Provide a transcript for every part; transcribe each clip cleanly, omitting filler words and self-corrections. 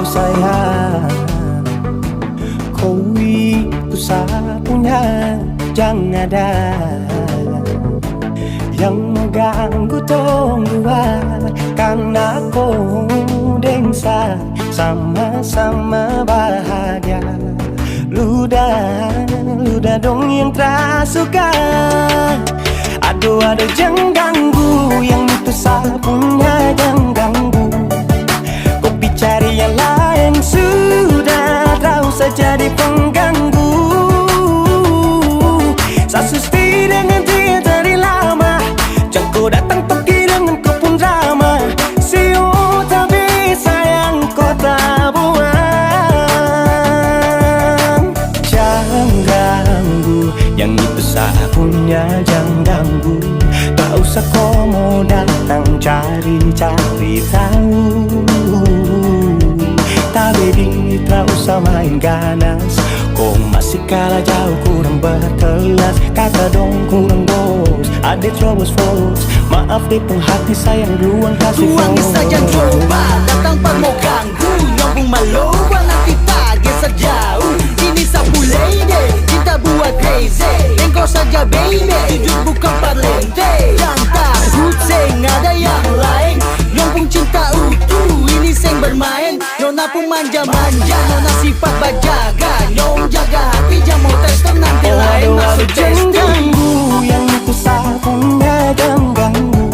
sayang, kau itu satunya. Jangan ada yang mengganggu tong dua, karena kau dengsa sama-sama bahagia. Luda dong yang tersuka. Aduh jangan ganggu, yang itu sapunya jangan ganggu. Kopi cari yang lain sudah, tahu saja di pengganggu. Sasusti dengan dia dari lama, jangan kau datang pergi dengan kau pun drama. Siu tapi sayang kau tak buang. Jangan ganggu, yang itu sapunya jangan ganggu. Tak usah kau mau datang cari-cari tahu. Tapi tak usah main ganas, kau masih kalah jauh, kurang berkelas. Kata dong kurang dos, ada terobos force. Maaf deh penghati sayang, ruang kasih tuangi saja coba, datang pak mau ganggu. Nyambung maloba nanti pagi sejauh. Ini sapu lady, cinta buat crazy. Engkau saja baby, jujur bukan parlente. Jangan takut seng ada yang lain. Nyambung cinta utuh, ini seng bermain. Nona pun manja-manja, nona sifat bajaga. Nyong jaga hati, jangan mau tes nanti lain masuk tes ganggu, yang itu sapunya jangan ganggu.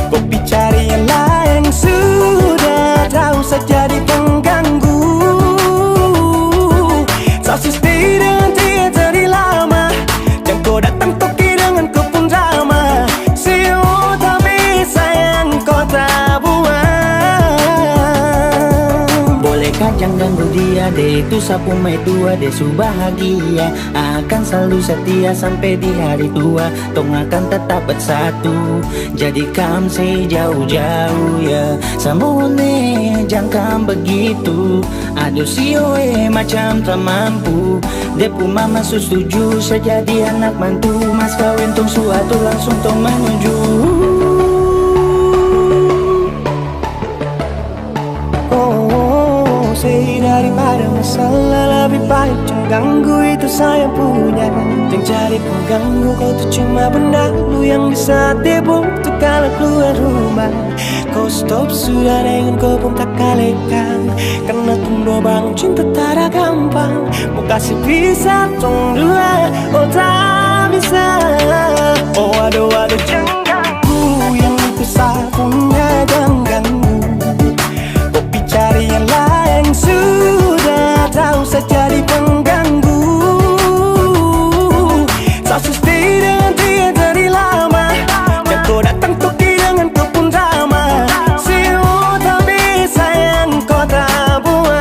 Kopi cari yang lain sudah, tahu saja di pengganggu. Sasusti dengan dia dari lama, jangan kau datang toki dengan kau pun drama. Siu tapi sayang kau tak buang. Bolehkah jangan ganggu dia deh, itu sapu mai tua deh su bahagia. Akan selalu setia sampai di hari tua. Tong akan tetap bersatu, jadikan sejauh-jauh ya. Samone jangan begitu. Aduh sioe macam tak mampu. Depu mama setuju sejadi anak mantu. Mas kawin tong suatu langsung tong menuju. Daripada masalah lebih baik jangan ganggu, itu saya punya. Yang cari pengganggu kau tuh cuma benda lu yang bisa tipu tuh kalau keluar rumah. Kau stop sudah dengan kau pun tak kalekan, karena tunggu bangun cinta tak ada gampang. Mau kasih bisa tong dua, oh tak bisa. Oh aduh jangan ganggu, yang itu sapunya jangan ganggu. Kopi cari yang lain sudah, tahu saja di pengganggu. Sasusti dengan dia dari lama, jangan kau datang toki dengan kau pun drama. Siu tapi sayang kau tak buang.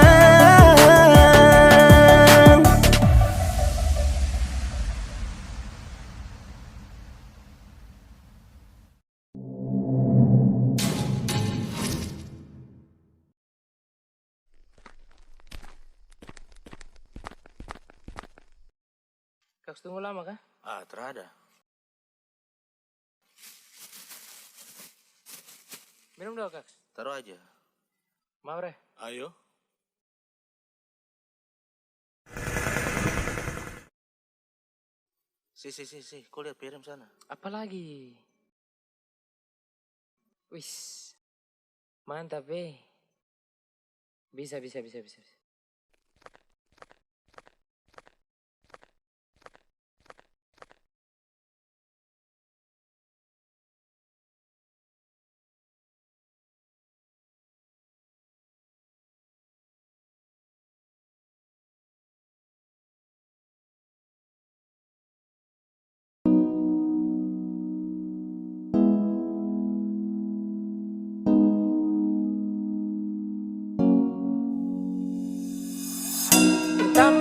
Kaks tunggu lama kah? Terada. Minum dong Kaks. Taruh aja. Mau Re? Ayo. Si, kau lihat piring sana. Apa lagi? Wis, mantap Bisa.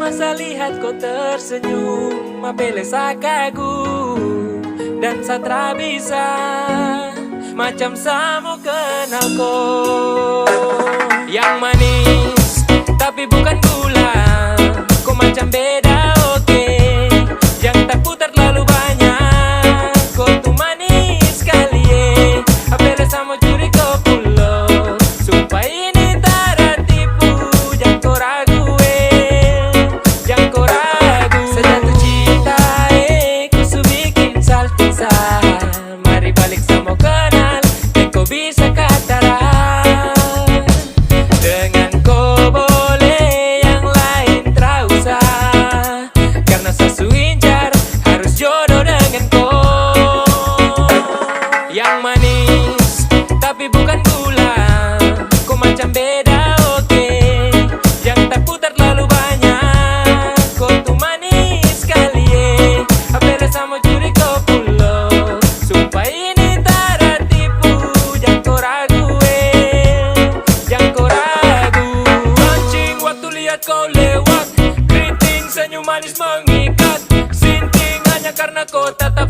Masa lihat kau tersenyum, apele kagum dan satra bisa macam samo kenal kau. Yang manis tapi bukan gula, kau macam beda oke. Yang tak putar terlalu banyak, kau tuh manis sekali apele samo curi kau pulo. Sumpah ini tak tipu. macam beda, oke. Yang tak putar terlalu banyak, kau tuh manis sekali, apela sama curi kau pulau. Sumpah ini tak ada tipu, jangan kau ragu, jangan kau ragu. Mancing waktu lihat kau lewat, keriting senyum manis mengikat. Sinting hanya karena kau tetap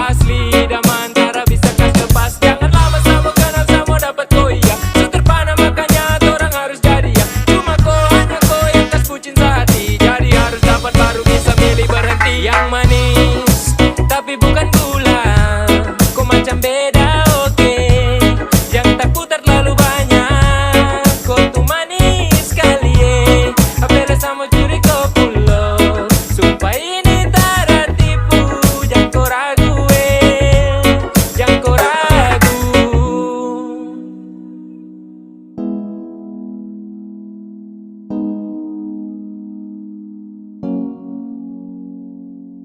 asli, dan antara bisa kas lepas. Jangan lama sama kenal sama dapat kau iya. Seterpana makanya orang harus jadi ya. Cuma kau hanya kau yang kas bucin sehati, jadi harus dapat baru bisa milih berhenti. Yang manis tapi bukan gula, kau macam beda, oke. Yang tak putar terlalu banyak, kau tuh manis sekali, apela sama curi kau pulau. Sumpah ini tak ada tipu, jangan kau ragu, jangan kau ragu.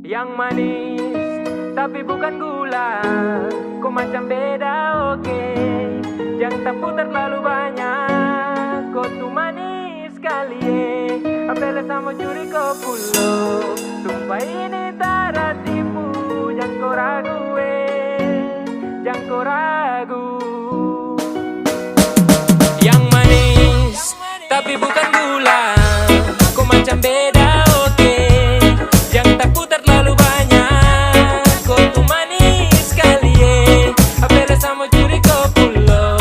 Yang manis tapi bukan gula, kau macam beda, oke. Yang tak putar terlalu banyak, kau tuh manis sekali, apela sama curi kau pulau. Sumpah ini tak ada tipu, jangan kau ragu, jangan kau ragu. Yang manis tapi bukan gula, kau macam beda, oke. Yang tak putar terlalu banyak, kau tuh manis sekali, apela sama curi kau pulau.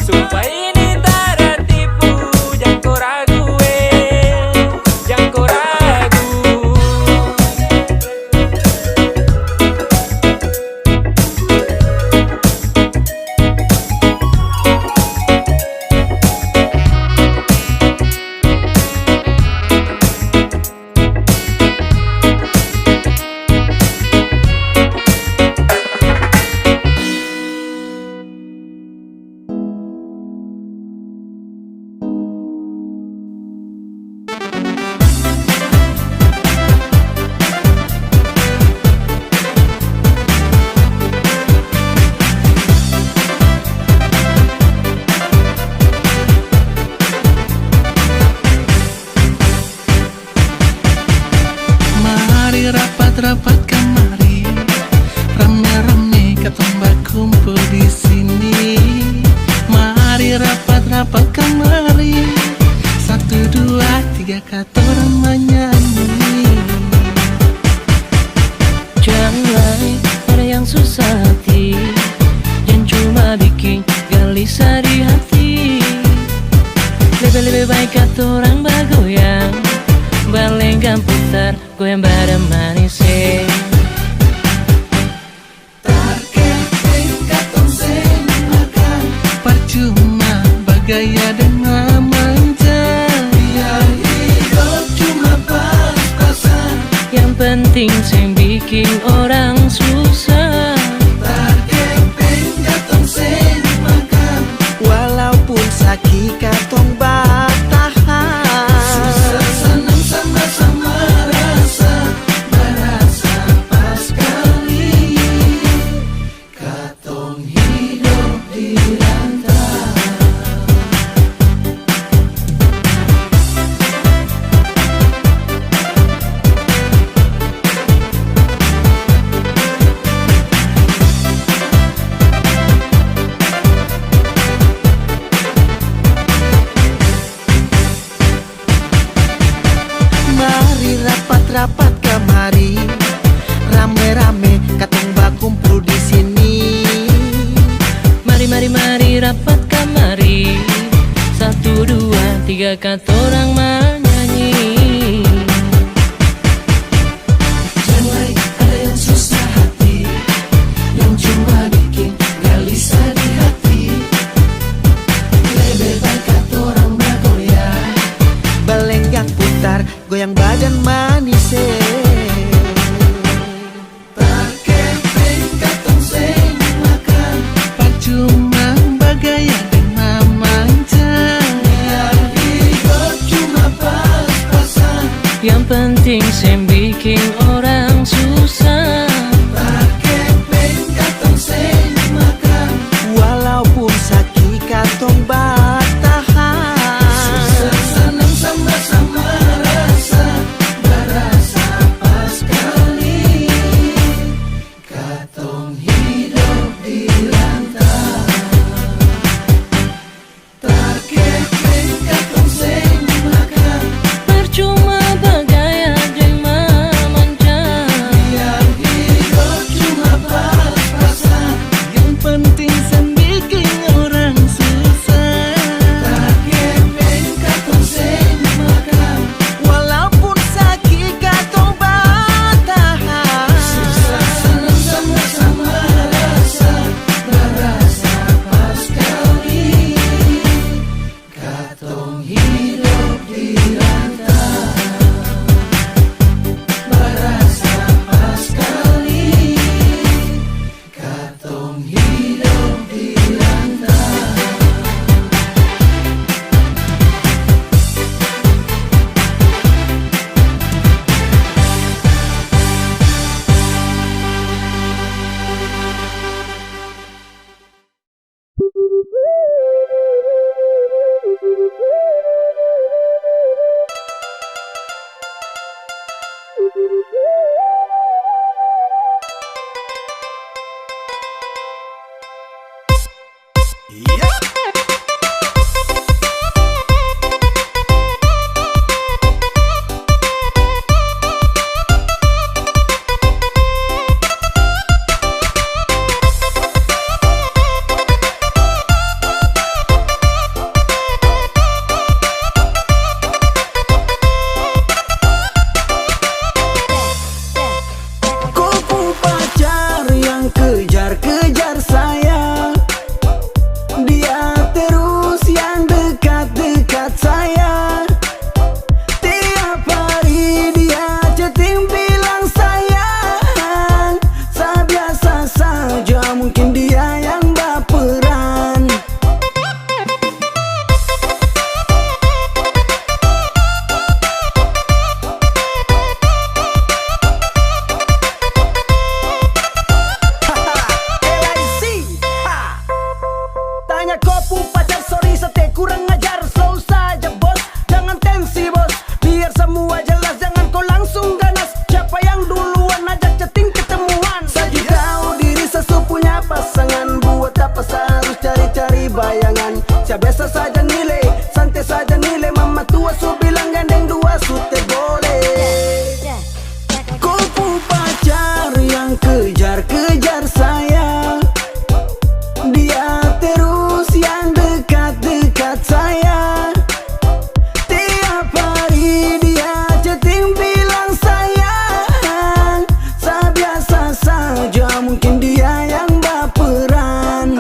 Sumpah ini tak ada tipu, jangan kau ragu, jangan kau ragu. Mari rapat-rapat kemari, rame-rame katong berkumpul di sini. Mari rapat-rapat kemari, 1, 2, 3 katorang menyanyi. Jangan ada yang susah hati, yang cuma bikin gelisah di hati. Lebih baik katorang bergoyang, berlenggang putar, goyang bareng manis, Terkeping katong seng makan, percuma bergaya dan memanja. Biar hidup cuma pas-pasan, yang penting sing bikin orang susah. terkeping katong seng makan, Walaupun sakit katong bertahan. susah senang sama-sama rasa, merasa pas kali. Katong hidup di rantau. Mari rapat-rapat kemari, rame-rame katong berkumpul di sini. Mari rapat kamari, 1, 2, 3 katorang menyanyi. Jangan ada yang susah hati, yang cuma bikin gelisah di hati. Lebih baik katorang bergoyang, Belenggang putar, goyang badan manis, terkeping katong seng makan, percuma bergaya dan memanja. Biar hidup cuma pas-pasan, Yang penting sing bikin orang susah. terkeping katong seng makan, walaupun sakit katong bertahan. Kupu pacar sorry sete kurang ajar. Slow saja bos, jangan tensi bos. Biar semua jelas, jangan kau langsung ganas. Siapa yang duluan ajak chatting ketemuan. Saja tahu diri sesupunya pasangan. Buat apa harus cari-cari bayangan. Saya biasa saja nilai, santai saja nilai. Mama tua su bilang gandeng dua sute boleh. Kupu pacar yang kejar-kejar saya. Dia terus yang dekat-dekat saya. Tiap hari dia chatting bilang sayang. Saya biasa saja, mungkin dia yang baperan.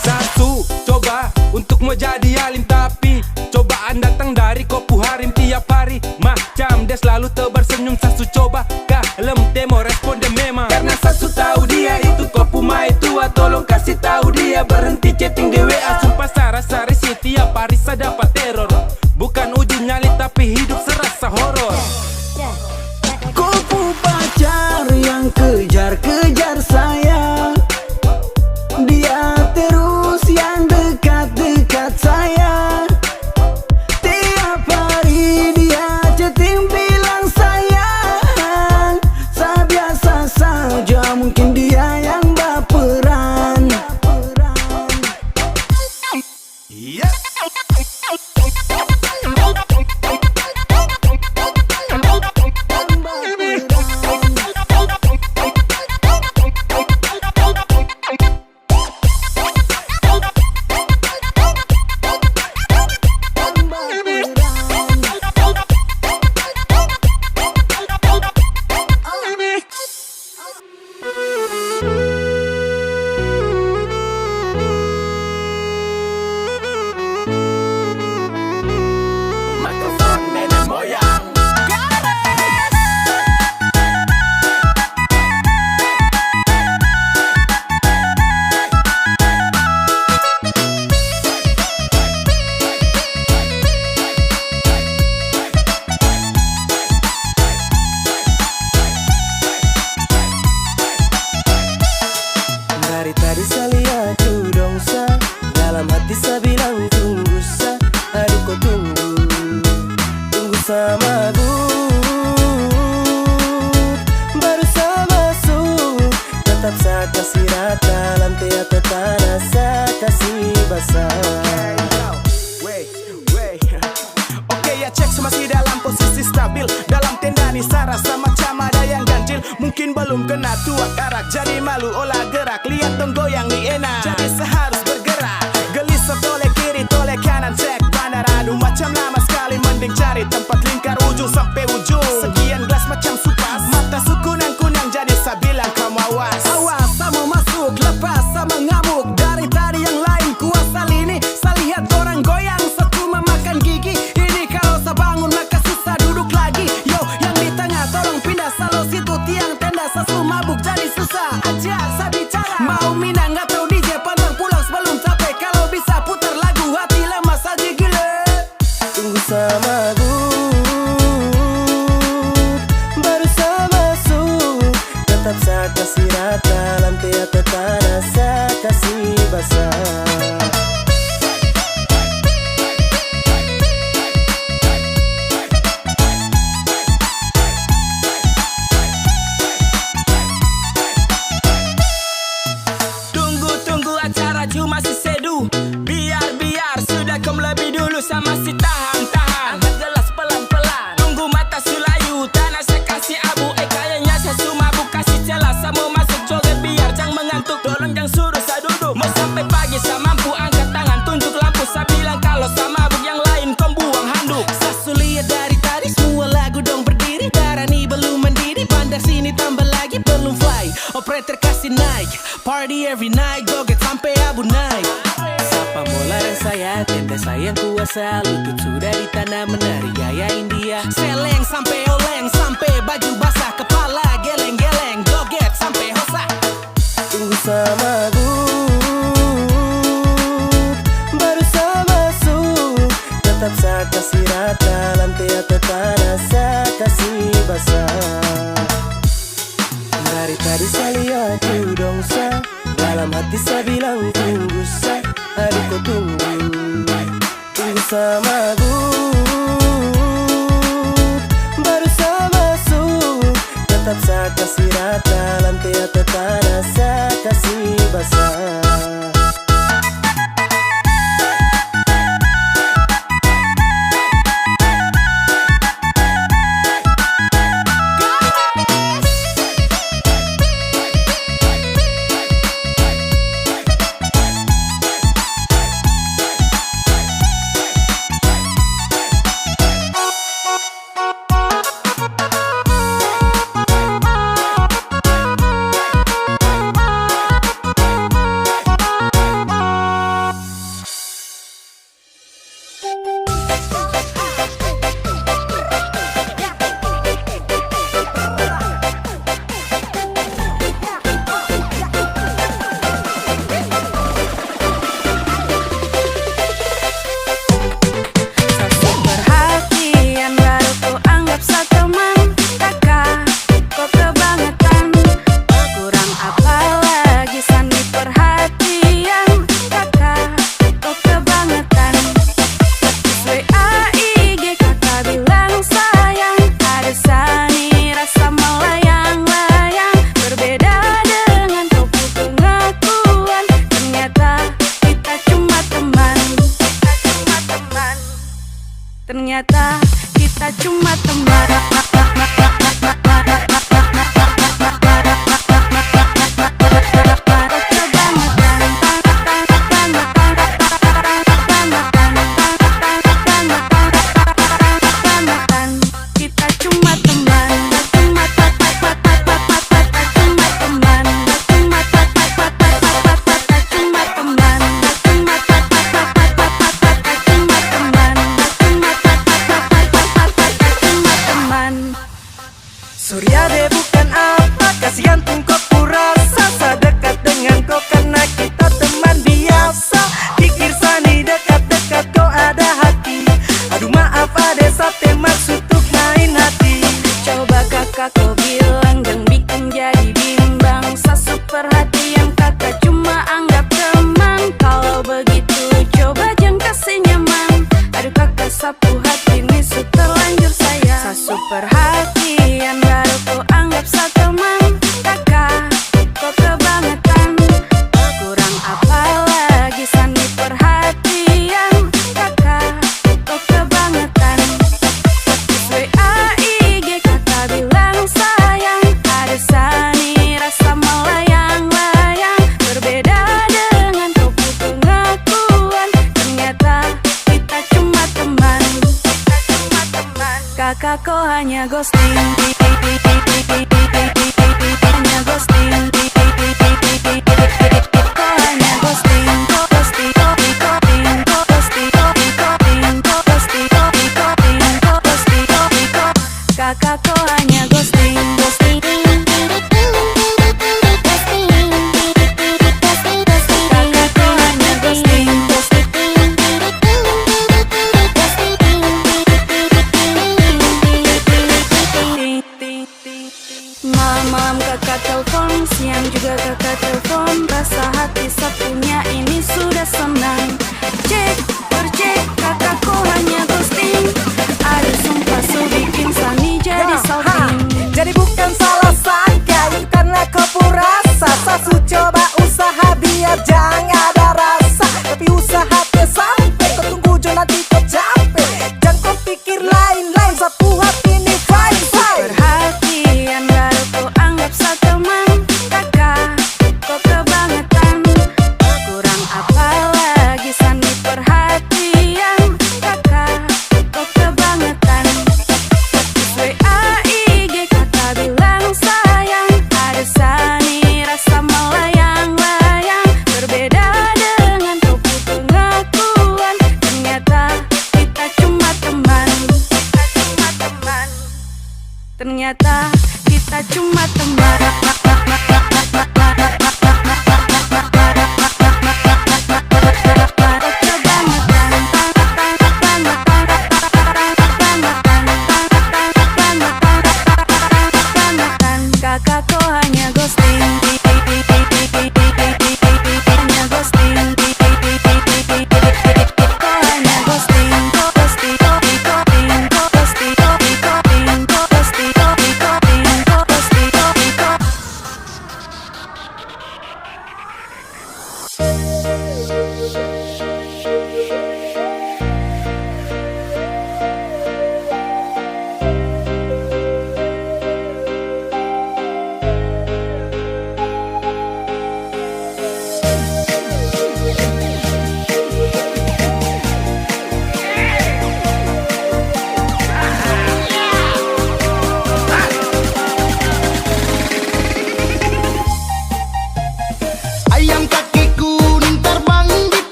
Satu, coba untuk mau jadi alim, tapi cobaan datang dari kopu harim tiap hari. Macam dia selalu tebar senyum. Sasu coba kalem temo respon dia memang. Karena Sasu tahu dia itu kopu mai tua. Tolong kasih tahu dia berhenti chatting di WA. Sumpah saya rasa tiap hari saya dapat teror. Bukan uji nyali tapi hidup serasa horor. Kupu pacar yang kejar-kejar saya. Dia terus yang dekat-dekat saya. Tiap hari dia chatting bilang sayang. Saya biasa saja, mungkin dia yang baperan. Dari tadi saya lihat tu dong sa. Dalam hati saya bilang tunggu sa. Aduh kau tunggu sama aku. Baru saya masuk, tetap saya kasih rata. Lantai atau tanah saya kasih basah. Oke ya cek masih dalam posisi stabil. Dalam tenda nih saya rasa macam ada yang ganjil. Mungkin belum kena tuak arak, jadi malu olah gerak. Lihat dong goyang nih enak, jadi seharus bergerak. Gelisah toleh kiri toleh kanan, cek bandar. Aduh macam lama sekali, mending cari tempat lingkar ujung sampai ujung. Sekian gelas macam supas, mata su kunang-kunang, jadi saya bilang kamu awas. Awas sama masuk, lepas sama ngamuk. Dari tadi yang lain kuasa lini. Saya lihat orang goyang, satu memakan gigi. Ini kalau saya bangun maka susah duduk lagi. Yo yang di tengah tolong pindah salo situ tiang tenda. Sasu mabuk jadi susah aja saya bicara. Mau minang atau DJ pantang pulang sebelum capek. Kalau bisa putar lagu hati lemas aja gila. Tunggu sama aku. Baru saya masuk, tetap saya kasih rata. Lantai atau tanah saya kasih basah. Tunggu acara cuma si sedu. Biar sudah kau lebih dulu. Sama si tahan angkat gelas pelan-pelan. Tunggu mata sulayu, tanah saya kasih abu. Kayaknya saya sumabuk, kasih celah. Saya mau masuk joget biar jangan mengantuk. Tolong jangan suruh saya duduk. Mau sampai pagi saya mampu, angkat tangan tunjuk lampu. Saya bilang kalau saya mabuk, yang lain kau buang handuk. Sasu lihat dari tadi semua lagu dong berdiri. Darani belum mendidih, bandar sini tambah lagi belum fly. Operator kasih naik, party every night, joget sampai abu naik. Sapa mola dan saya, tenda saya yang kuasa lutut sudah di tanah menari gaya India. Seleng sampai oleng, sampai baju basah, kepala geleng-geleng, joget sampai hosa. Tunggu sama baru sama masuk. Tetap saya kasih rata, lantai atau tanah saya kasih basah. Dari tadi saya lihat you dong sa, dalam hati saya bilang tunggu sa, adik kau tunggu. Tunggu sama baru saya masuk. Tetap saya kasih rata, lantai atau tanah saya kasih basah. Ternyata kita cuma teman. Surya deh bukan apa, kasihan tung kau kurasa. Sa dekat dengan kau karena kita teman biasa. Pikir sani dekat-dekat kau ada hati. Aduh maaf ada sate maksud untuk main hati. Coba kakak kau bilang dan bikin jadi bimbang. Sa super perhatian kakak cuma anggap teman. Kalau begitu coba jangan kasih nyaman. Aduh kakak sapu hati ini su terlanjur sayang. Sa super perhatian baru kau anggap sa teman. Kakak kau kebangetan, kurang apa lagi sani perhatian. Kakak kau kebangetan. WA IG kakak bilang sayang. Ada sani rasa melayang-layang. Berbeda dengan kau pengakuan. Ternyata kita cuma teman. Kakak kau hanya ghosting. Hanya ghosting. Kau hanya ghosting. Ghosting. Ghosting. Ghosting. Ghosting. Ghosting. Kakak kau hanya ghosting. Ghosting. Kakak kau hanya ghosting. Malam-malam kakak telepon, siang Ternyata kita cuma teman. Kakakku hanya ghosting, hanya ghosting, kau hanya ghosting, ghosting, ghosting, ghosting, ghosting, ghosting, ghosting, ghosting.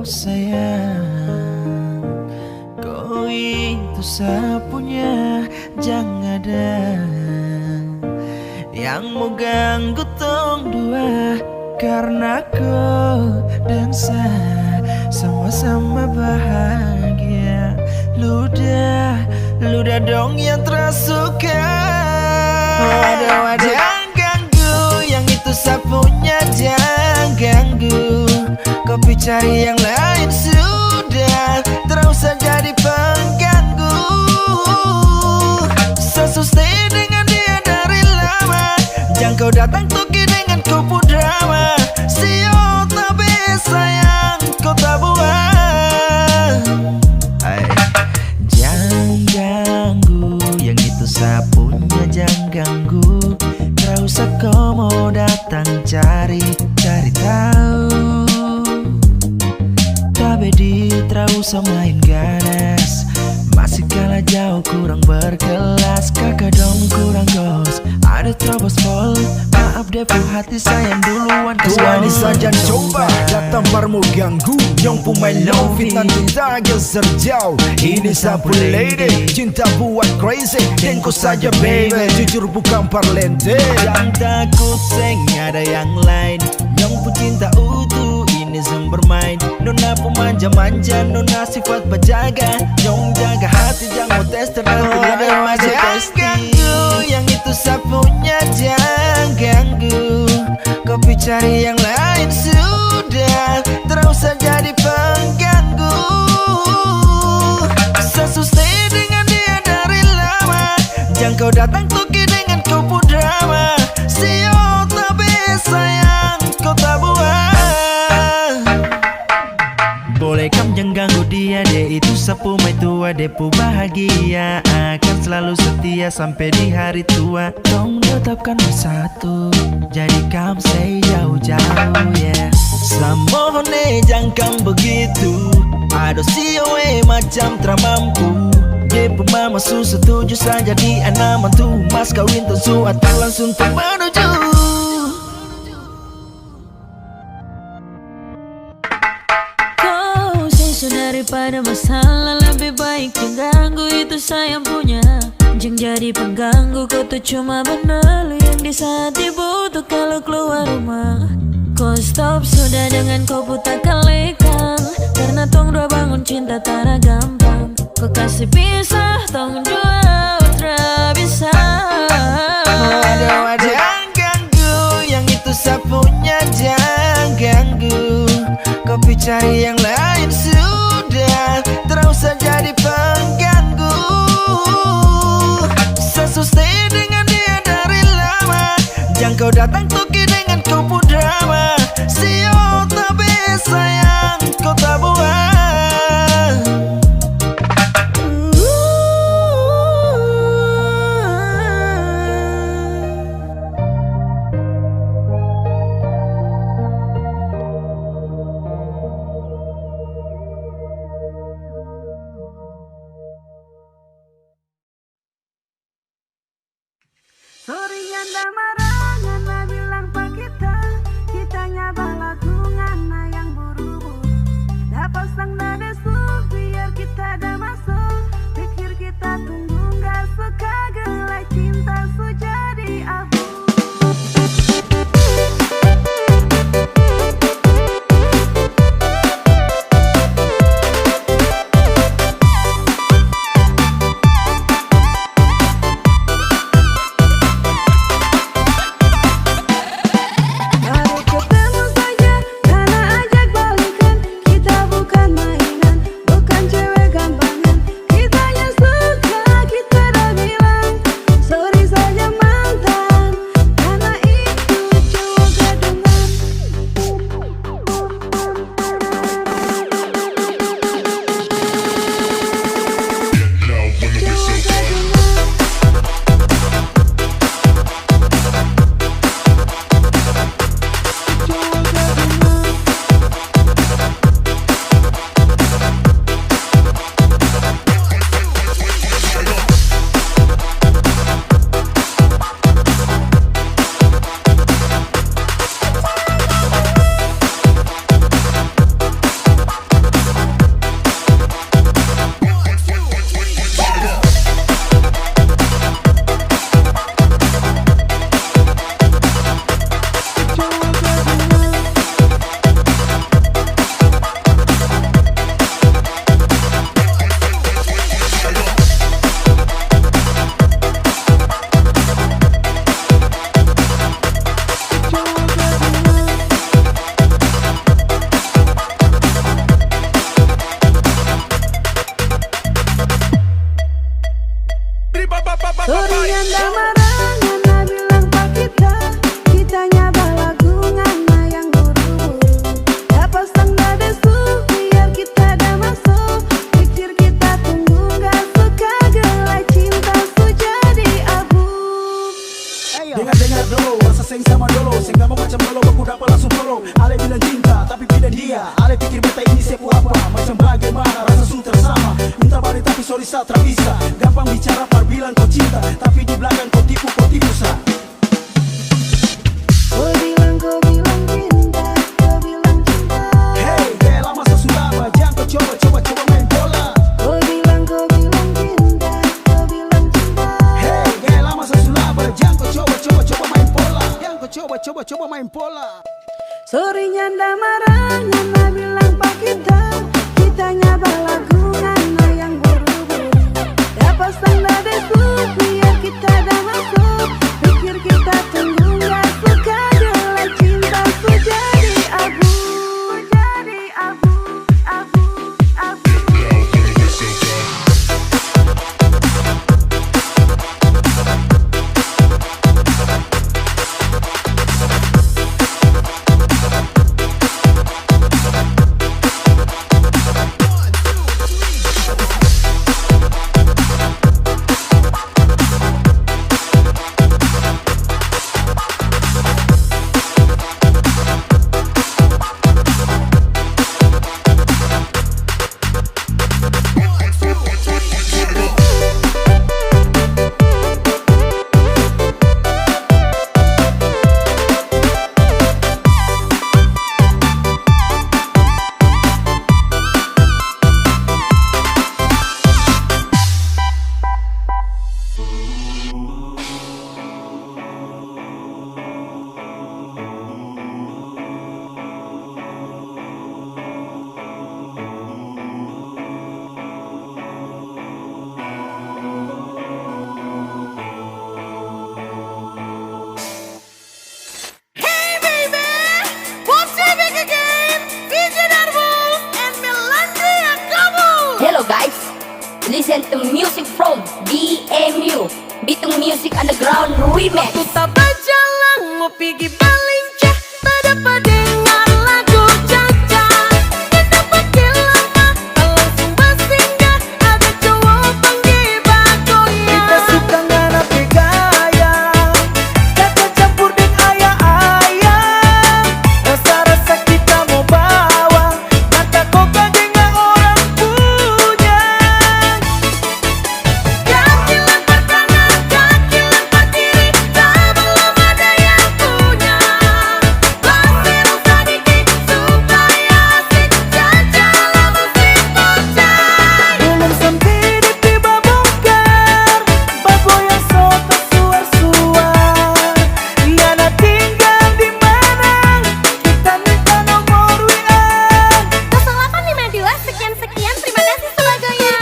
sayang, kau itu sapunya, jangan ada yang mau ganggu tong dua. Karena kau dan saya sama-sama bahagia. Ludah dong yang tersuka. Waduh, jangan ganggu, yang itu sapunya jangan ganggu. Kopi cari yang lain sudah, terus saja jadi pengganggu. Sustain dengan dia dari lama, jangan kau datang toki dengan kupu drama. Sio tapi sayang kau tak buat. Jangan ganggu, yang itu sapunya jangan ganggu. Gak usah kau mau datang cari tahu. Tapi tak usah main ganas, masih kalah jauh kurang berkelas. Kakak dong kurang gos, ada terobos pol. Maaf deh hati sayang duluan. Tuan saja coba datang parmu ganggu. Yang pun main low fit nanti tak serjau. Ini sapu lady, cinta buat crazy. Dan kau saja baby, jujur bukan parlente. Jangan takut seng ada yang lain. Yang pun cinta utuh ini bermain. Nona pemanja-manja, nona sifat berjaga. Yang jaga hati jangan mau tes nanti lain masuk testi. Ganggu, yang itu sapunya jangan ganggu. Kopi cari yang lain sudah, terus saja jadi pengganggu. Sustain dengan dia dari lama, jangan kau datang toki dengan kupu drama. Sio tapi sayang kau tak buat. Boleh kam jangan ganggu dia, dia itu sapu mai tua. Depu bahagia akan selalu setia sampai di hari tua. Tong tetapkan bersatu, jadi kam say jauh-jauh yeah. Samohone jangan begitu, aduh sioe macam teramampu. Depu mama su setuju saja di anak mantu. Mas kawin tentu atau langsung menuju. Daripada masalah lebih baik jangan ganggu, itu sayang punya. Jangan jadi pengganggu, kau tuh cuma benar yang di saat dibutuh kalau keluar rumah. Kau stop sudah dengan kau putar kalikan, karena tong dua bangun cinta tak gampang. Kau kasih pisah tong dua ultra bisa. Waduh, jangan ganggu, yang itu sapunya jangan ganggu. Kopi cari yang lain sudah, terus saja jadi pengganggu. Sustain dengan dia dari lama, jangan kau datang toki dengan kupu drama. Sio tapi sayang kau tak buat. Sorry nyanda marah, nyanda bilang pak kitanya balagungan na yang buru-buru. Dapat sang dadesu biar kita ada masuk. Pikir kita tunggu nggak suka gelai cinta su jadi abu. Soringan damaran ngana bilang pak kita, kitanya balagungan yang buru-buru. Dapat standar desu biar kita dah masuk, pikir kita tunggu gak suka gelai cinta su jadi abu. Dengar dulu, rasa seng sama dulu. Seng gak mau macam dulu, aku dapat langsung follow. Ale bilang cinta, tapi beda dia. Ale pikir beta ini sepu apa, macam bagaimana rasa su tersama. Minta balik tapi sorry sa, tak bisa. Gampang bicara par bilang kau cinta, tapi di belakang kau tipu sa. Kau bilang cinta, kau bilang cinta. Hey, gaya lama sa sulama, jangan kau coba main bola. Kau bilang cinta, kau bilang cinta. Hey, gaya lama sa sulama, jangan kau coba main bola. Jangan kau coba main bola. Sorry nyanda marah, nyanda bilang pak kita, kitanya balagungan yang buru-buru. Dapat standar desu biar kita dah masuk, pikir kita tunggu gak suka gelai cinta su jadi abu, abu. Hello guys, listen to music from BMU, Bitung Music Underground Remix. Waktu tak berjalan mau pergi Balincah, tak dapat dengar lagu Caca. Tak dapat lama, tak langsung bersinggah, ada cowok panggil bagoya. Kita suka ngana gaya, kata campur dengan ayah-ayah. Rasa-rasa kita mau bawa, mata kau dengan orang punya. Kaki lempar kanan, kaki lempar kiri, tak belum ada yang punya. Lasir sedikit supaya asik, Caca lagu si bocah. Belum sampai tiba bongkar, bago yang soto suar-suar. Yana tinggal di mana? Kita minta nomor WA. 0852 sekian-sekian, terima kasih sebagainya.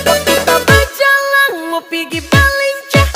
Waktu tak berjalan mau pergi Balincah.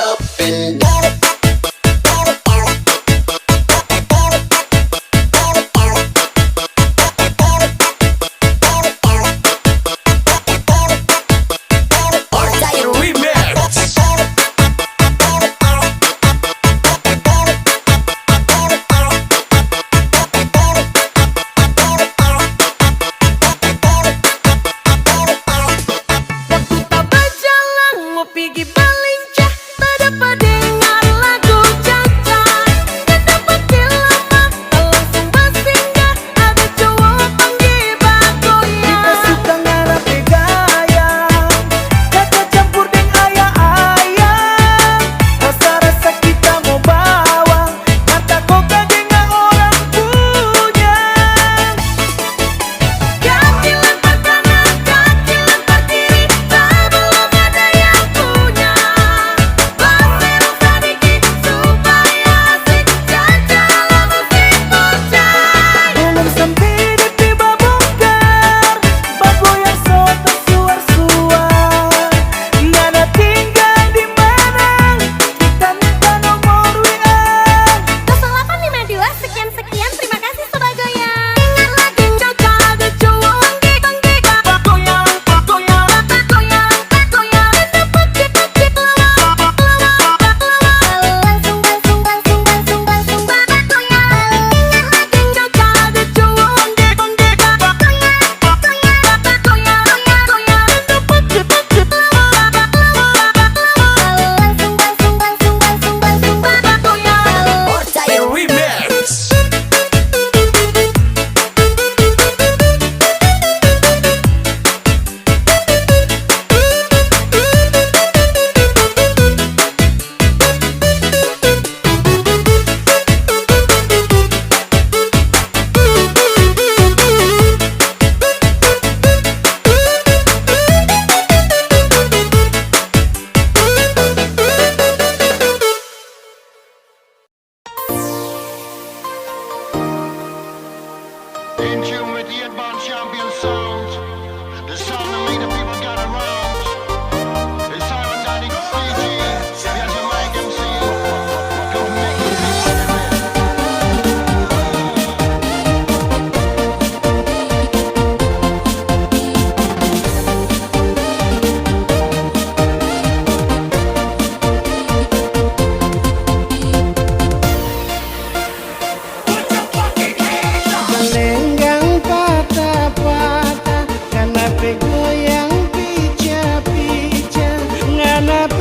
Waktu tak berjalan mau pergi Balincah, tak dapat dengar lagu Caca. Tak dapat lama, tak langsung bersinggah, ada cowok panggil bagoya. Kita suka ngana gaya, kata campur dengan ayah-ayah. Rasa-rasa kita mau bawa, mata kau dengan orang punya. Kaki lempar kanan, kaki lempar kiri, tak belum ada yang punya.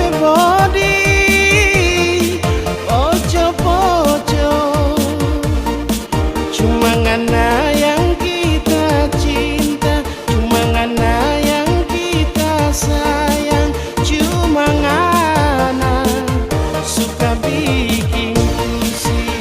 everybody, ojo-ojo, cuma ngana yang kita cinta, cuma ngana yang kita sayang, cuma ngana suka bikin pusing.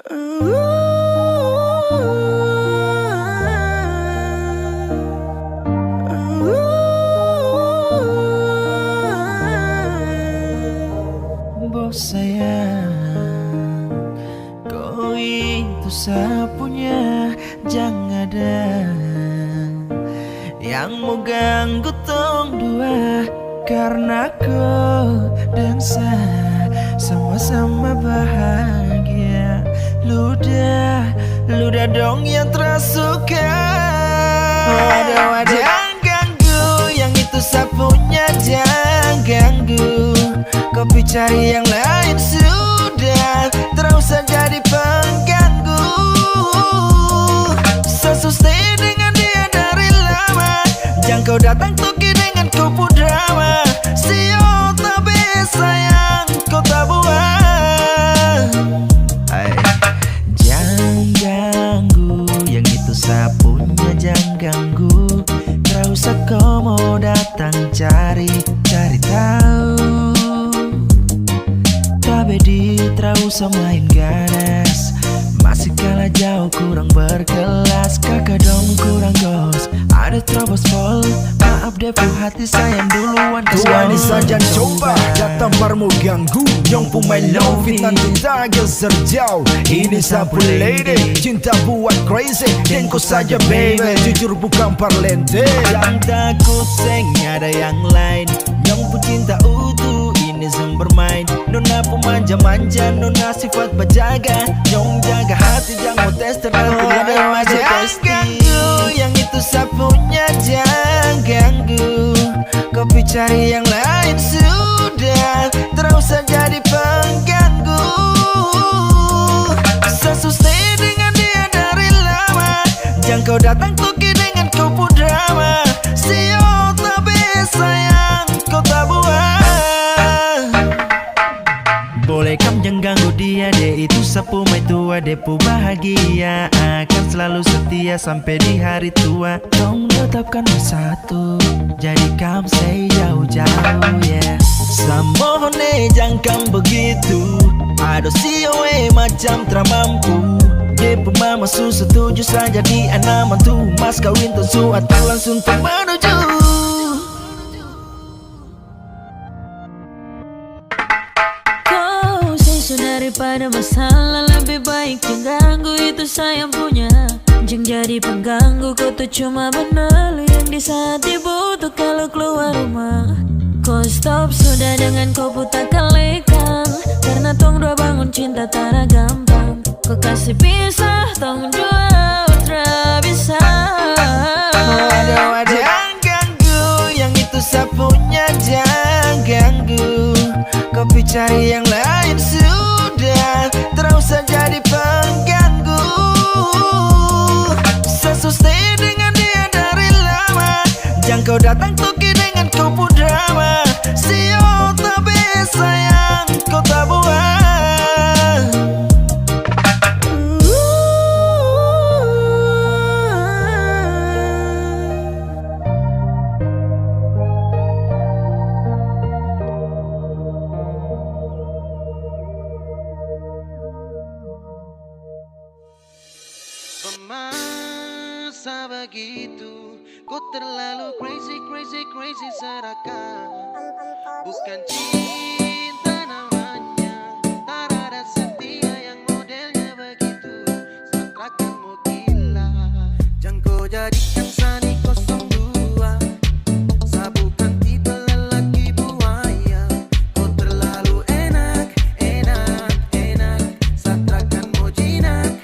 Bos sayang, kau itu sapunya, jangan ada yang mau ganggu tong dua. Karena kau dan saya sama-sama bahagia. Ludah dong yang tersuka. Jangan ganggu, yang itu sapunya jangan ganggu. Kopi cari yang lain sudah, terus jadi pengganggu. Sesustain dengan dia dari lama, jangan kau datang tuki dengan kupu drama. Sio tapi sayang kau tak buat. Jangan ganggu, yang itu sapunya jangan ganggu. Gak usah kau mau datang cari tahu. Tak usah main ganas, masih kalah jauh kurang berkelas. Kakak dong kurang gos, ada terobos pol. Maaf depu hati sayang duluan. Tuan saja coba datang barmu ganggu. Yang pemain low fitnah cinta geser jauh. Ini sapu lady, cinta buat crazy. Dan kau saja baby, jujur bukan parlente. Jangan takut seng ada yang lain. Yang pun cinta utuh ini bermain. Nona pemanja-manja, nona sifat berjaga. Nyong jaga hati, jangan mau tester nanti ada masuk testi. Ganggu, yang itu sapunya jangan ganggu. Kopi cari yang lain sudah, terus jadi pengganggu. Sesustain dengan dia dari lama, jangan kau datang tuki dengan kupu drama. Sio tapi sayang kau tak buat. Boleh kam jangan ganggu dia, dia itu sapu mai tua. Depu bahagia akan selalu setia sampai di hari tua. Kau tetapkan bersatu, jadi kam say jauh-jauh yeah. Samohone jangan kam begitu, aduh sioe macam teramampu. Depu mama su setuju saja di anak mantu. Mas kawin tentu atau langsung menuju. Daripada masalah lebih baik jangan ganggu, itu sayang punya. Jangan jadi pengganggu, kau tuh cuma benar yang di saat dibutuh kalau keluar rumah. Kau stop sudah dengan kau putar kalikan, karena tong dua bangun cinta tak gampang. Kau kasih pisah tong dua utra bisa. Jangan ganggu, yang itu sapunya jangan ganggu. Kopi cari yang lain sudah, terus jadi pengganggu. Sesustain dengan dia dari lama, jangan kau datang tuki dengan kupu drama. Sio tapi sayang kau tak buat. Masa begitu, kau terlalu crazy serakah. Bukan cinta namanya, tak ada setia yang modelnya begitu. Setrakanmu gila, jangan kau jadikan sani 02. Sabukan tipe lelaki buaya. Kau terlalu enak, setrakanmu jinak.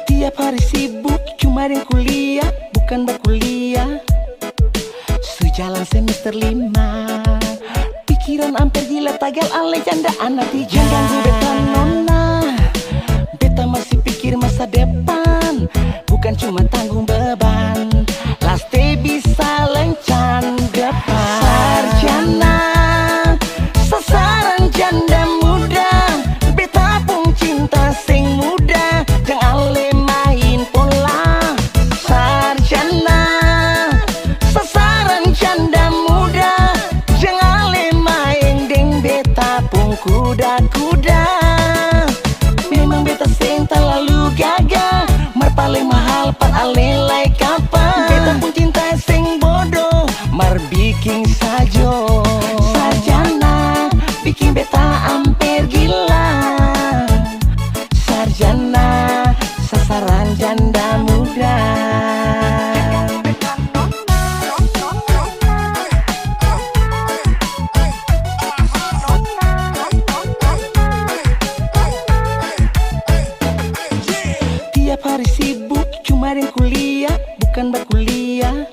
Tiap hari sibuk cuma ring kuliah, bukan berkuliah. Sejalan semester 5, pikiran hampir gila, tagal ale janda anak tiga. Jangan ganggu beta nona, beta masih pikir masa depan, bukan cuma tanggung beban. Last day bisa lencan depan. Sarjana, sasaran janda muda, beta pun cinta sing muda, jangan ale main pola. Sarjana, sasaran janda muda, jangan ale main deng beta pun kuda-kuda. Memang beta sing terlalu gagah, mar paling mahal pan ale lai kapan. Beta pun cinta sing bodoh, mar bikin sajo. Sarjana, bikin beta hampir gila. Sarjana, sasaran janda muda. Tiap hari sibuk cuma ring kuliah, bukan berkuliah.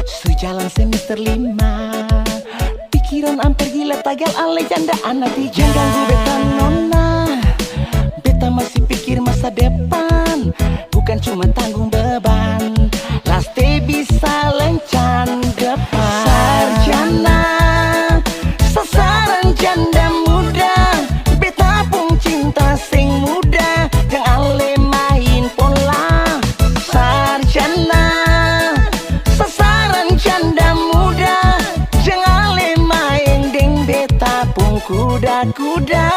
Sejalan semester 5, pikiran hampir gila, tagal ale janda anak tiga. Jangan ganggu beta nona, beta masih pikir masa depan, bukan cuma tanggung beban. Last day bisa lencan depan. Sarjana, sasaran janda muda, beta pun cinta sing muda, jangan ale main pola. Sarjana, sasaran janda muda, jangan ale main deng beta pun kuda-kuda.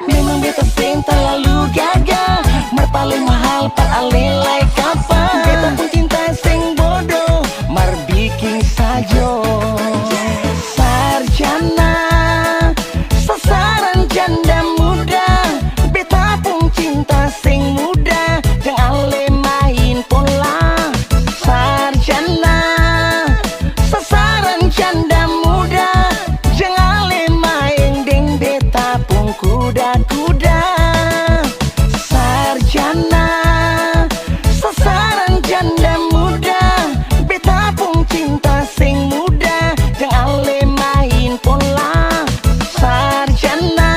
Memang beta sing terlalu gagah, mar paling mahal pan ale lai kapan. Beta pun cinta sing bodoh, mar bikin sajo. Sarjana, sasaran janda muda, beta pun cinta sing muda, jangan ale main pola. Sarjana, sasaran janda muda, jangan ale main deng beta pun kuda-kuda. Sarjana, sasaran janda muda, beta pun cinta sing muda, jangan ale main pola. Sarjana,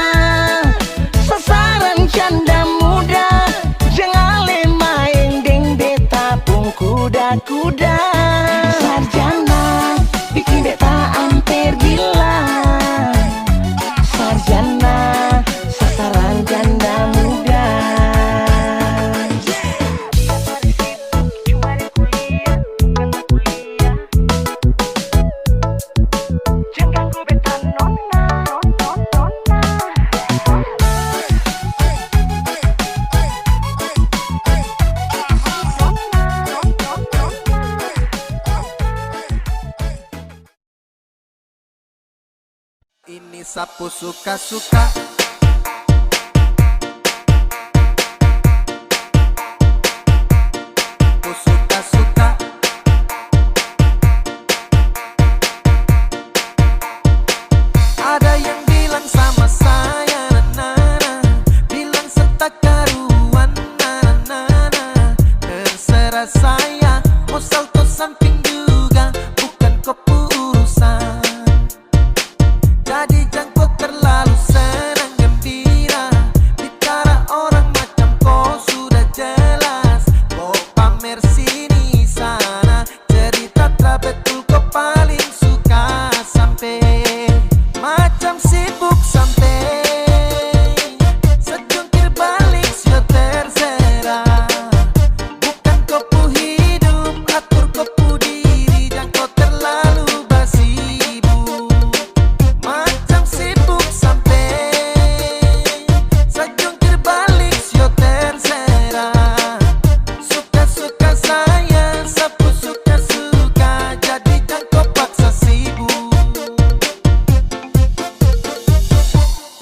sasaran janda muda, jangan ale main deng beta pun kuda-kuda. Sarjana, bikin beta hampir gila. Sarjana, sasaran janda muda. Jangan ganggu beta nona. Ini sapu suka-suka, sapu suka-suka. Ada yang bilang sama saya, na-na-na, bilang setak karuan, na-na-na. Terserah saya, mau salto samping juga, bukan kepurusan. Jadi jangan kau terlalu senang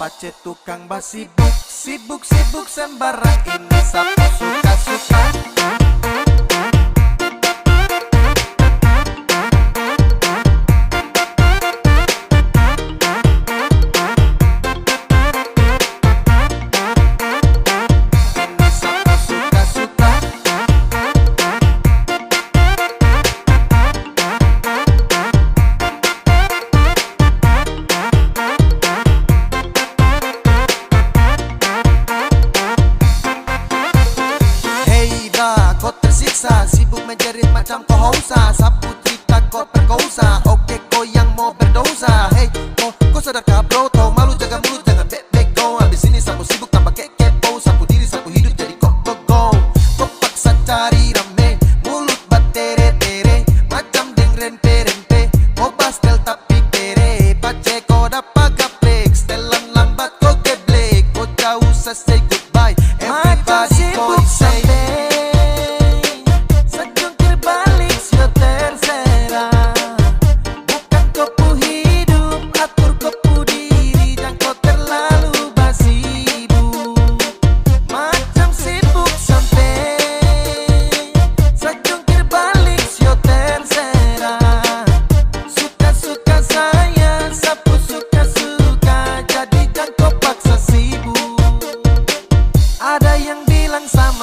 Pace tukang bas sibuk, sibuk sembarang ini sapu suka-suka. Sibuk menjerit macam kohousa, sapu cerita kau perkosa. Oke kau yang mau berdosa. Hey kau sadarkah bro, tau malu jaga mulut jangan bek go. Abis ini sapu sibuk tambah kepo, sapu diri sapu hidup jadi go. Kau paksa cari rame, mulut batere-tere macam deng rempe-rempe. Kau pastel tapi kere, pace kau dapat gaplek. Setelan lambat kau geblek, kau jauh say goodbye. Everybody kau say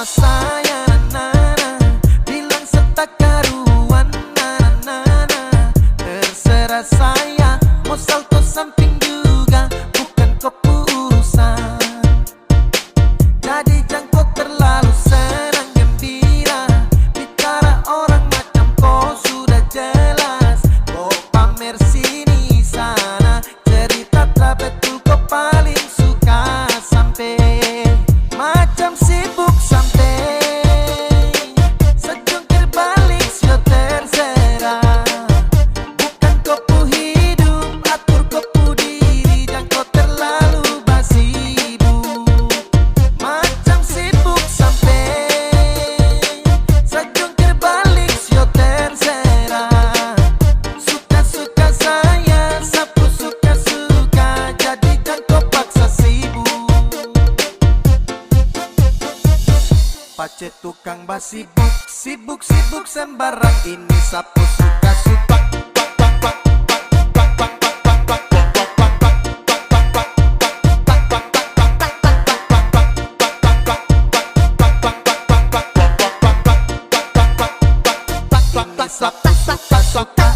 saya nana, bilang setak karuan nana, terserah saya mau salto samping juga bukan keputusan. Jadi jangan terlalu senang gembira, bicara orang macam kau sudah jelas. Kau pamer sini sana, cerita tak betul kau paling suka sampai macam sibuk sampai sejungkir balik sio terserah. Bukan kopu hidup, atur kopu diri, dan kau terlalu basibu. Macam sibuk sampai sejungkir balik sio terserah. Suka-suka saya, sapu suka-suka, jadi jangan kau paksa sibuk. Pace tukang bas sibuk sembarang ini sapu suka-suka. Ini sapu suka-suka.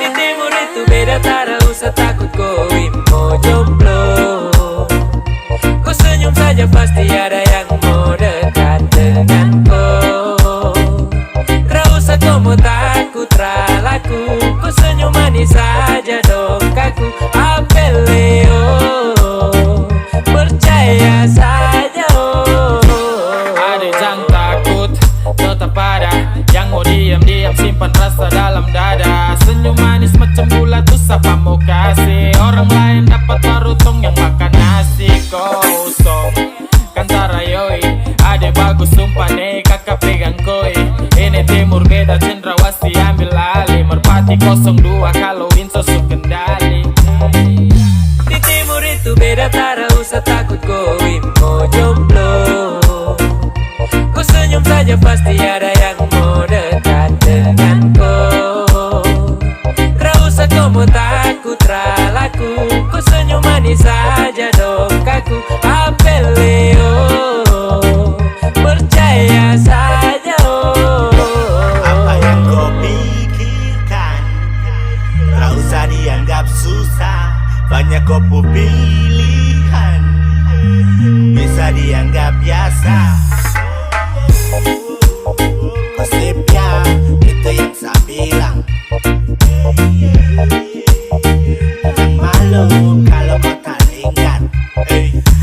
Di timur itu beda, tak usah takut kau mau jomblo. Kau senyum saja pasti ada yang mau dekat dengan kau. Tak usah kau mau takut ralaku, kau senyum manis saja dong kaku. Apeleo, percaya saja oh. Ada jangan takut, tetap ada yang mau diam-diam simpan rasa dalam dada. Senyum manis macam bulat tuh siapa mau kasih. Orang lain dapat parutong yang makan nasi kosong. Kan tarayoi, ada bagus sumpah nih kakak pegang koi. Ini timur beda cendrawasih ambil alih. Merpati 02 kalau Winso su kendali. Di timur itu beda, tak usah usah takut going mau jomblo. Ku senyum saja pasti ada yang mau dekat denganku. Ra usah kamu takut ralaku, ku senyum manis saja dong kaku. Apeleo, percaya saja oh. Apa yang kau pikirkan, tak usah dianggap susah. Banyak kau pilihan, bisa dianggap biasa. Konsepnya itu yang saya bilang. Jangan malu kalau kau tak ingat.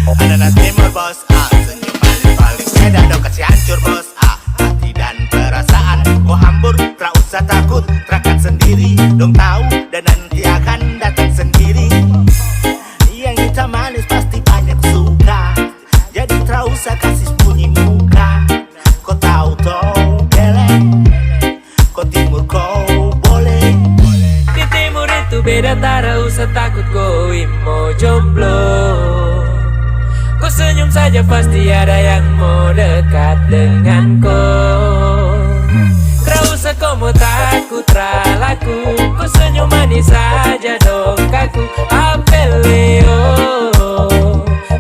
Anak-anak timur bos, senyum paling saya dah kasih hancur bos. Hati dan perasaan kau hambur, tak usah takut, terakan sendiri. Dong tahu dan nanti akan datang sendiri. Yang hitam manis pasti banyak suka, jadi tak usah kasih bunyi muka. Kau tahu toh belek, kau timur kau boleh. Di timur itu beda, tak usah takut going mau jomblo. Kau senyum saja pasti ada yang mau dekat denganku. Tak usah kamu takut ralaku, ku senyum manis saja dong kaku. Apeleo,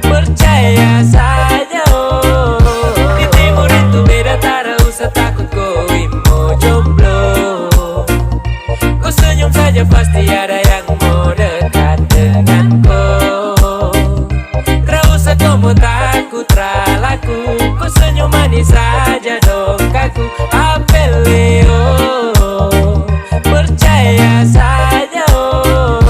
percaya saja oh. Di timur itu beda, tak usah takut going mau jomblo. Ku senyum saja pasti ada yang mau dekat denganku. Tak usah kamu takut ralaku, ku senyum manis saja dong kaku. Apeleo, percaya saja oh.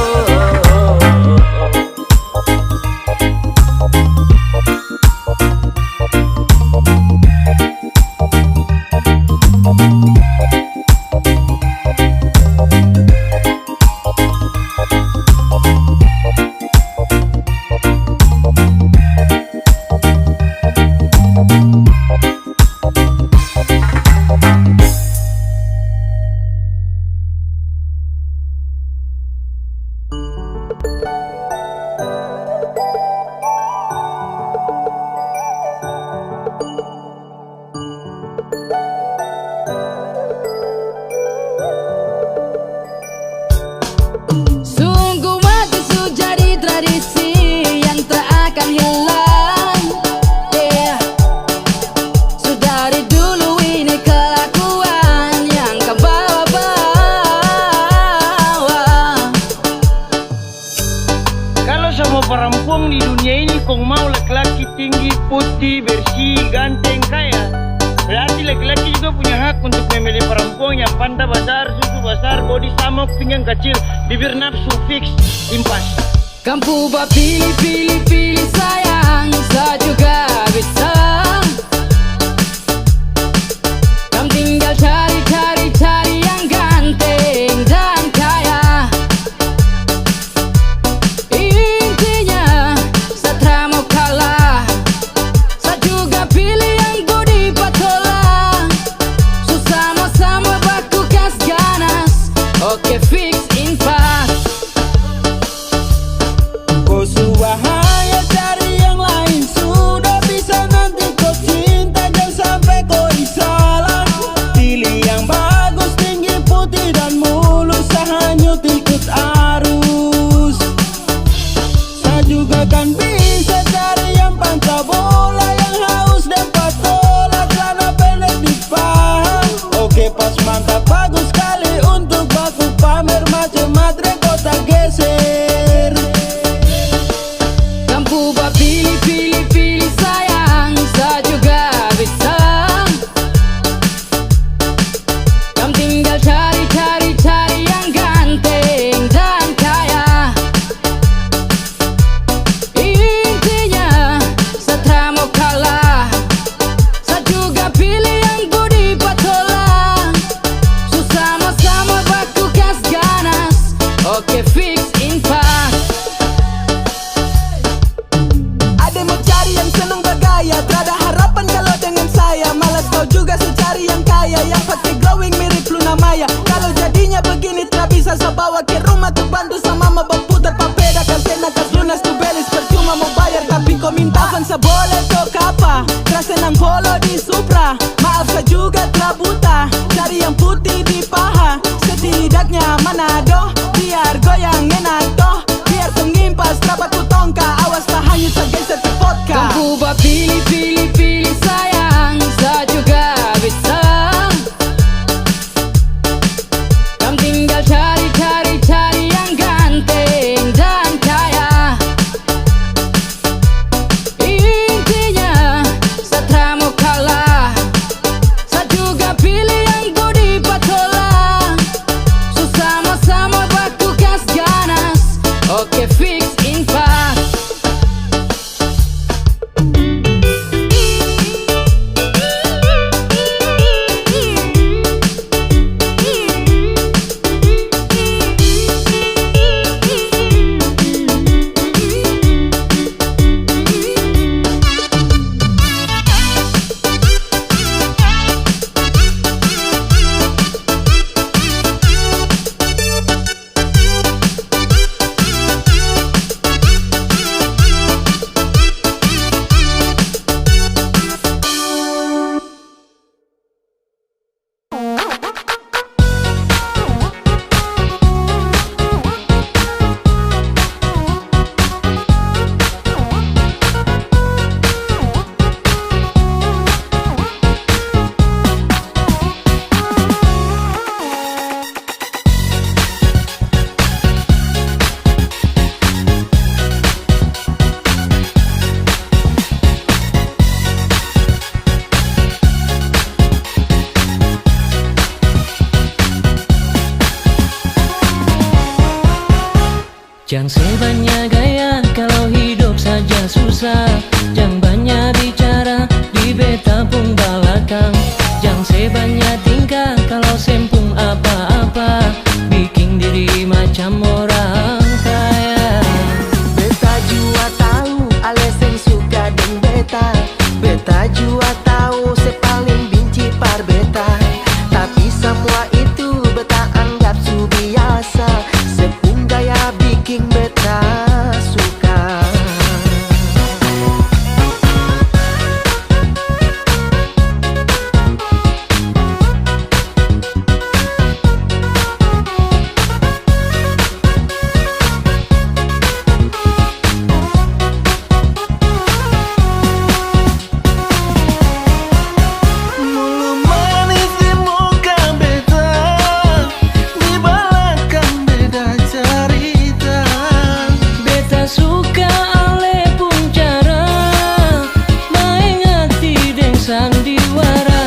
Sungguh waktu jadi tradisi yang tak akan hilang. Yeah. Sudah dari dulu ini kelakuan yang kau bawa-bawa. Kalau semua perempuan di dunia ini kau mau laki-laki tinggi, putih, bersih, ganteng, kaya, berarti laki-laki juga punya hak untuk memilih perempuan yang pandai besar, susu besar, body samok, pinggang kecil, bibir nafsu fix, impas. Kamu buat pilih sayang, saya juga bisa. Kamu tinggal cari yang ganteng dan kaya. Intinya saya tak mau kalah, saya juga pilih yang budi patola. So sama-sama baku kas ganas, oke fix impas. Kau subahaya cari yang lain, sudah bisa nanti kau cinta, jangan sampai kau disalah. Pilih yang bagus, tinggi, putih dan mulus, hanyut ikut arus. Saya juga kan bisa cari yang pantai bola, yang haus dan patola, celana pendek di paha. Oke pas mantap, bagus sekali untuk baku pamer, macam matre kau tak geser. Kamu buat pilih sayang, saya juga bisa. Kamu tinggal cari yang ganteng dan kaya. Intinya saya tak mau kalah, saya juga pilih yang budi patola. So sama-sama baku kas ganas, oke fix impas. Ada mau cari yang seneng bergaya, terada harapan kalau dengan saya. Malas kau juga secari yang kaya, yang pakai glowing mirip Luna Maya. Kalau jadinya begini tak bisa saya bawa ke rumah tuh bantu sama mama berputar papeda. Kasena kas lunas tuh belis, percuma mau bayar tapi Kapan sa boleto kapa, trase ng polo di Supra. Maaf ka juga trabuta, cari yang putih di paha. Setidaknya Manado, biar goyang enak toh. Biar pengimpas rapat utongka, awas tak hanyut sa geser ke vodka. Kau kubah pilih, pilih, pilih sayang, saya juga bisa. Kamu tinggal cari, cari, cari yang ganteng dan kaya. Intinya, saya tak mau kalah. Saya juga pilih yang body patola. So sama-sama baku gas ganas. Oke, fix impact. Jangan sebanyak gaya kalau hidup saja susah. Jangan banyak bicara di beta pun belakang. Jangan sebanyak tingkah kalau sempung apa-apa. Bikin diri macam orang kaya. Beta jua tahu alasan suka dan beta. Beta jua tahu sepaling benci par beta. Tapi semua itu beta anggap su biasa. Sepung gaya bikin beta suka. Mulu manis di muka beta, di belakang beda cerita. Beta suka ale pun cara main hati deng sandiwara.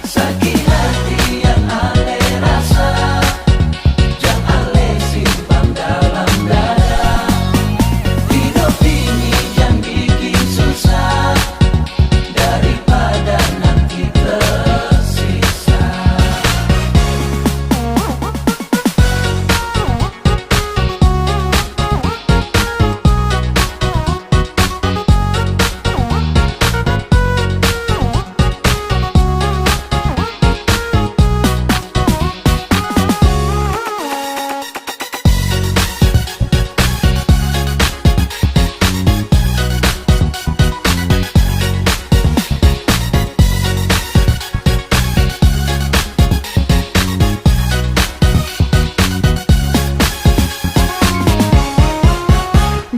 Sakit hati yang ale rasa, jangan ale simpan dalam dada. Hidup ini jangan bikin susah, daripada nanti tersisa.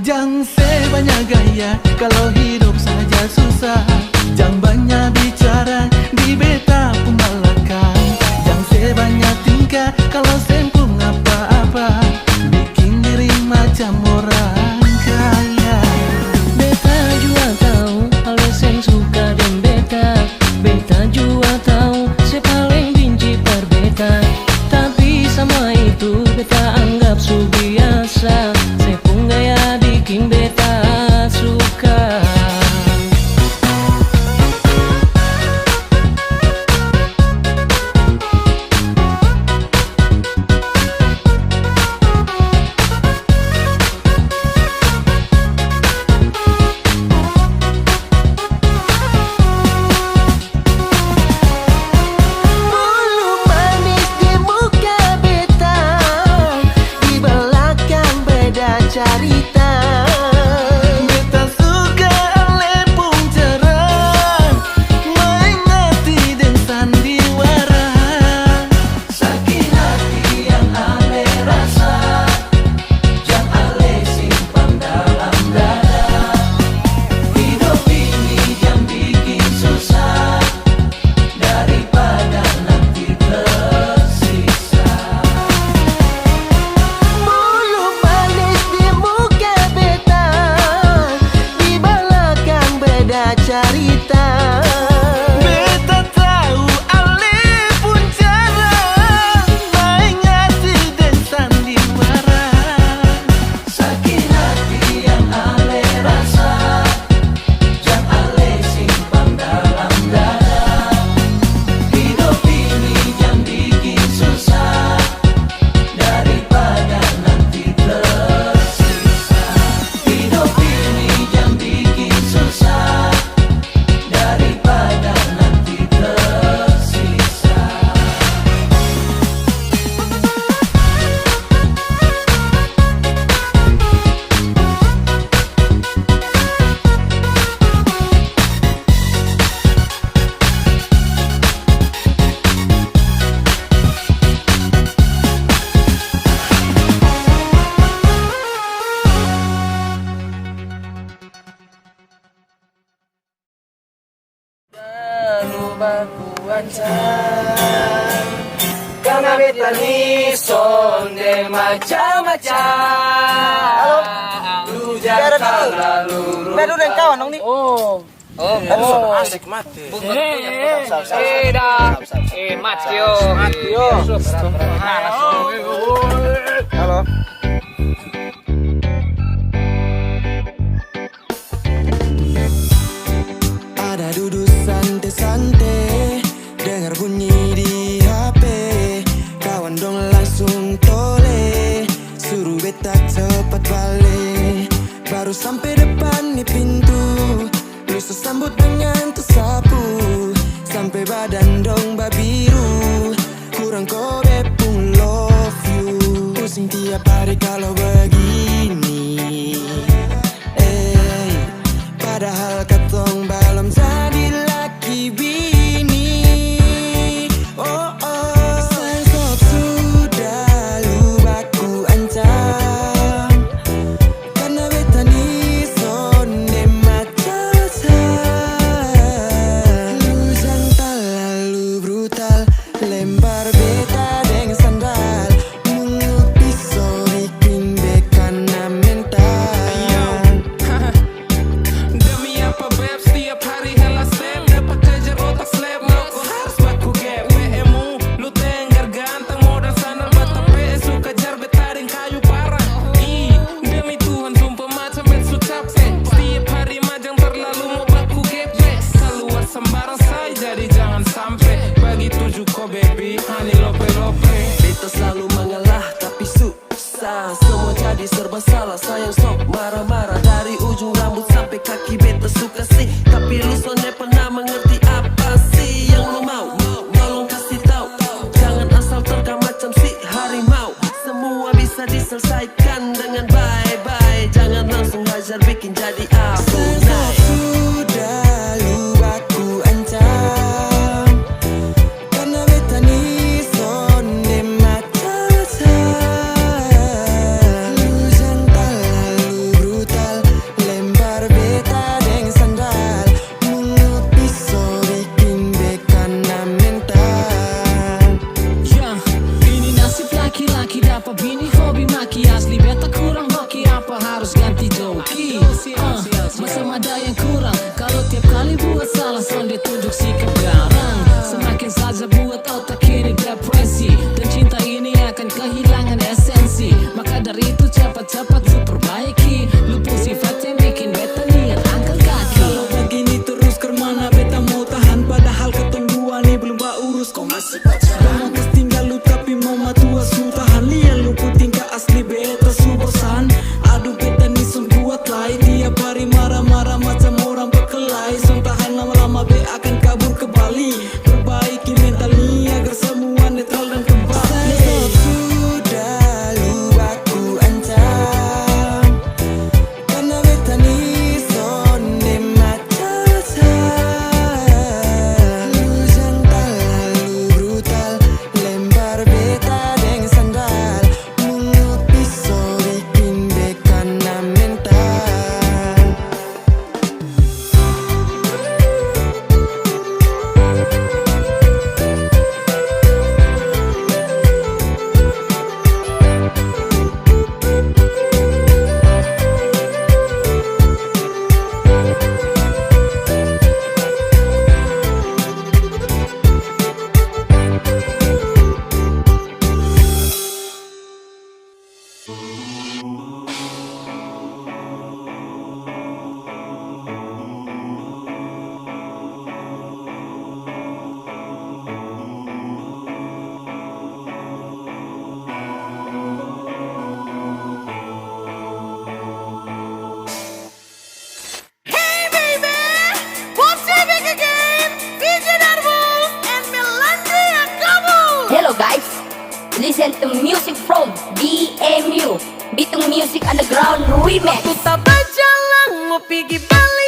Jangan sebanyak gaya kalau hidup saja susah. Jangan banyak bicara di beta pun belakang. Jangan sebanyak tingkah kalau sempung apa-apa. Bikin diri macam orang kaya. Beta juga tahu alasan suka dan beta. Beta juga tahu sepaling benci par beta. Tapi sama itu beta anggap su biasa. Sepung gaya bikin beta suka. baku ancam karena beta ni sonde macam-macam. Lu jangan terlalu Baru dan kawan dong nih. asik mati. Matio. Halo. Ada duduk santai-santai, dengar bunyi di HP. Kawan dong langsung tole, suruh beta cepat balik. Baru sampai depan nih pintu, lu sambut dengan tersapu. Sampai badan dong babiru, kurang kobe pun love you. Pusing tiap hari kalau begini, padahal katong belum jadi laki bini. Sayang sob sudah lu baku ancam karena beta ni sonde macam-macam. Lu jangan terlalu brutal, lempar beta dengan sandal. Mulut pisau bikin beka na mental. Demi apa beb setiap hari hela step dapat kejar otak slap aku harus baku gap PMU lu tengger ganteng modal sandal bata PS suka jar betaring kayu parah. Demi Tuhan sumpah macam bet su capek setiap hari majang terlalu mau baku gap keluar sembarang say jadi jangan sampai bagi tujuh ko baby honey lope. Beta selalu mengalah tapi susah, semua jadi serba salah. Sayang sok marah-marah dari ujung rambut sampai kaki beta suka sih. Tapi lu sonde pernah mengerti apa sih yang lu mau. Tolong kasih tahu, jangan asal terkam macam si harimau. Semua bisa diselesaikan dengan bye-bye, jangan langsung hajar bikin jadi abu. Sudah lu baku ancam karena beta ni sonde macam-macam. Lu jangan terlalu brutal, lempar beta dengan sandal. Mulut pisau bikin beka na mental. Ini nasib laki-laki dapat bini hobi maki. Asli beta kurang hoki, apa harus ganti joki? Masa ada yang kurang kalau tiap kali buat salah sonde tunjuk sikap garang. Semakin saja buat otak ini depresi, dan cinta ini akan kehilangan esensi. Maka dari itu cepat-cepat lu perbaiki. Lu pun sifat yang bikin beta niat angkat kaki. Kalau begini terus kemana beta mau tahan, padahal ketong dua nih belum urus. Kau masih pacaran, mau tinggal lu tapi mau matua su tahan. Lihat lu pun tingkah asli beta su bosan. Aduh beta nih sun kuat lai, tiap hari marah-marah macam orang berkelahi. Sun tahan lama-lama be akan kabur ke Bali. Perbaiki mental nih agar semua netral dan kembali. Sudah lu baku ancam karena beta ni sonde macam-macam. Lu jangan terlalu brutal, lempar beta dengan sandal. Mulut pisau bikin beka na mental. Hello guys, listen to music from BMU, Bitung Music Underground Remix. Aku tak berjalan mau pergi balik.